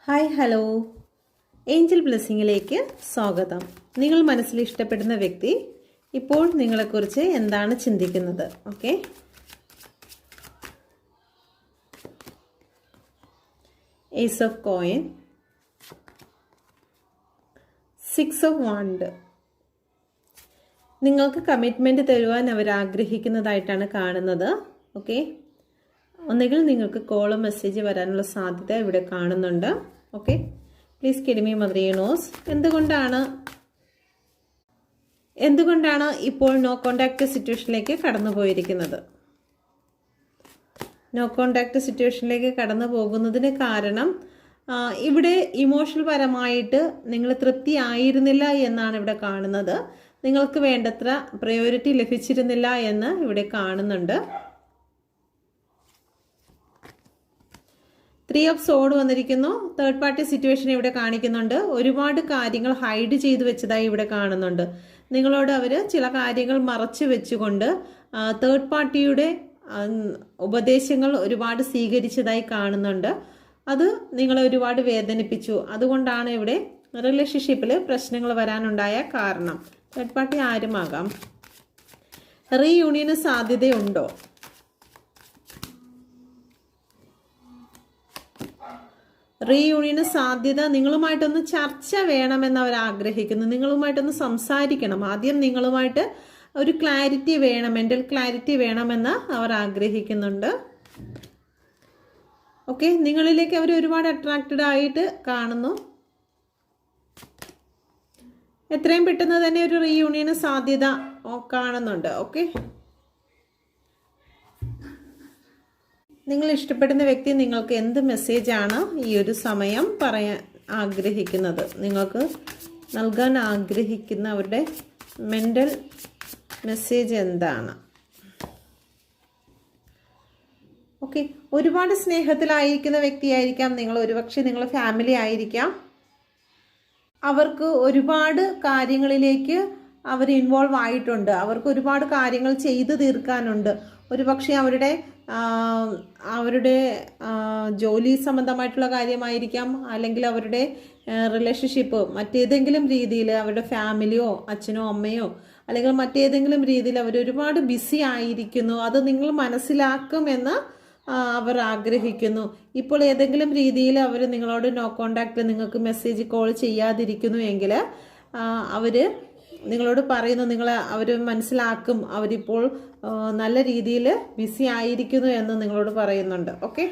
Hi hello, Angel ബ്ലെസ്സിങ്ങിലേക്ക് സ്വാഗതം. നിങ്ങൾ മനസ്സിൽ ഇഷ്ടപ്പെടുന്ന വ്യക്തി ഇപ്പോൾ നിങ്ങളെക്കുറിച്ച് എന്താണ് ചിന്തിക്കുന്നത്? Okay, ace of coin, 6 of wand. നിങ്ങൾക്ക് കമ്മിറ്റ്മെൻറ്റ് തരുവാൻ അവർ ആഗ്രഹിക്കുന്നതായിട്ടാണ് കാണുന്നത്. ഓക്കെ, ഒന്നുകിൽ നിങ്ങൾക്ക് കോളോ മെസ്സേജ് വരാനുള്ള സാധ്യത ഇവിടെ കാണുന്നുണ്ട്. Okay, please kid me mother universe. എന്തുകൊണ്ടാണ് ഇപ്പോൾ നോ കോണ്ടാക്ട് സിറ്റുവേഷനിലേക്ക് കടന്നു പോയിരിക്കുന്നത്? നോ കോണ്ടാക്ട് സിറ്റുവേഷനിലേക്ക് കടന്നു പോകുന്നതിന് കാരണം ഇവിടെ ഇമോഷണൽ പരമായിട്ട് നിങ്ങൾ തൃപ്തി ആയിരുന്നില്ല എന്നാണ് ഇവിടെ കാണുന്നത്. നിങ്ങൾക്ക് വേണ്ടത്ര പ്രയോറിറ്റി ലഭിച്ചിരുന്നില്ല എന്ന് ഇവിടെ കാണുന്നുണ്ട്. 3 ഓഫ് സോഡ് വന്നിരിക്കുന്നു. തേർഡ് പാർട്ടി സിറ്റുവേഷൻ ഇവിടെ കാണിക്കുന്നുണ്ട്. ഒരുപാട് കാര്യങ്ങൾ ഹൈഡ് ചെയ്തു വെച്ചതായി ഇവിടെ കാണുന്നുണ്ട്. നിങ്ങളോട് അവർ ചില കാര്യങ്ങൾ മറച്ചു വെച്ചുകൊണ്ട് തേർഡ് പാർട്ടിയുടെ ഉപദേശങ്ങൾ ഒരുപാട് സ്വീകരിച്ചതായി കാണുന്നുണ്ട്. അത് നിങ്ങളെ ഒരുപാട് വേദനിപ്പിച്ചു. അതുകൊണ്ടാണ് ഇവിടെ റിലേഷൻഷിപ്പിൽ പ്രശ്നങ്ങൾ വരാനുണ്ടായ കാരണം. തേർഡ് പാർട്ടി ആരുമാകാം. റീയൂണിയന് സാധ്യതയുണ്ടോ? റീയൂണിയന് സാധ്യത. നിങ്ങളുമായിട്ടൊന്ന് ചർച്ച വേണമെന്ന് അവർ ആഗ്രഹിക്കുന്നു. നിങ്ങളുമായിട്ടൊന്ന് സംസാരിക്കണം. ആദ്യം നിങ്ങളുമായിട്ട് ഒരു ക്ലാരിറ്റി വേണം, മെൻ്റൽ ക്ലാരിറ്റി വേണമെന്ന് അവർ ആഗ്രഹിക്കുന്നുണ്ട്. ഓക്കെ, നിങ്ങളിലേക്ക് അവർ ഒരുപാട് അട്രാക്റ്റഡ് ആയിട്ട് കാണുന്നു. എത്രയും പെട്ടെന്ന് തന്നെ ഒരു റീയൂണിയന് സാധ്യത കാണുന്നുണ്ട്. ഓക്കെ, നിങ്ങൾ ഇഷ്ടപ്പെടുന്ന വ്യക്തി നിങ്ങൾക്ക് എന്ത് മെസ്സേജാണ് ഈ ഒരു സമയം പറയാൻ ആഗ്രഹിക്കുന്നത്? നിങ്ങൾക്ക് നൽകാൻ ആഗ്രഹിക്കുന്ന അവരുടെ മെൻ്റൽ മെസ്സേജ് എന്താണ്? ഓക്കെ, ഒരുപാട് സ്നേഹത്തിലായിരിക്കുന്ന വ്യക്തിയായിരിക്കാം നിങ്ങൾ. ഒരുപക്ഷെ നിങ്ങൾ ഫാമിലി ആയിരിക്കാം. അവർക്ക് ഒരുപാട് കാര്യങ്ങളിലേക്ക് അവർ ഇൻവോൾവ് ആയിട്ടുണ്ട്. അവർക്ക് ഒരുപാട് കാര്യങ്ങൾ ചെയ്തു തീർക്കാനുണ്ട്. ഒരുപക്ഷെ അവരുടെ ജോലി സംബന്ധമായിട്ടുള്ള കാര്യമായിരിക്കാം, അല്ലെങ്കിൽ അവരുടെ റിലേഷൻഷിപ്പ് മറ്റേതെങ്കിലും രീതിയിൽ, അവരുടെ ഫാമിലിയോ അച്ഛനോ അമ്മയോ അല്ലെങ്കിൽ മറ്റേതെങ്കിലും രീതിയിൽ അവർ ഒരുപാട് ബിസി ആയിരിക്കുന്നു. അത് നിങ്ങൾ മനസ്സിലാക്കുമെന്ന് അവർ ആഗ്രഹിക്കുന്നു. ഇപ്പോൾ ഏതെങ്കിലും രീതിയിൽ അവർ നിങ്ങളോട് നോ കോണ്ടാക്ട്, നിങ്ങൾക്ക് മെസ്സേജ് കോൾ ചെയ്യാതിരിക്കുന്നു എങ്കിൽ അവർ നിങ്ങളോട് പറയുന്നു, അവർ മനസ്സിലാക്കും, അവരിപ്പോൾ നല്ല രീതിയിൽ ബിസി ആയിരിക്കുന്നു എന്ന് നിങ്ങളോട് പറയുന്നുണ്ട്. ഓക്കെ.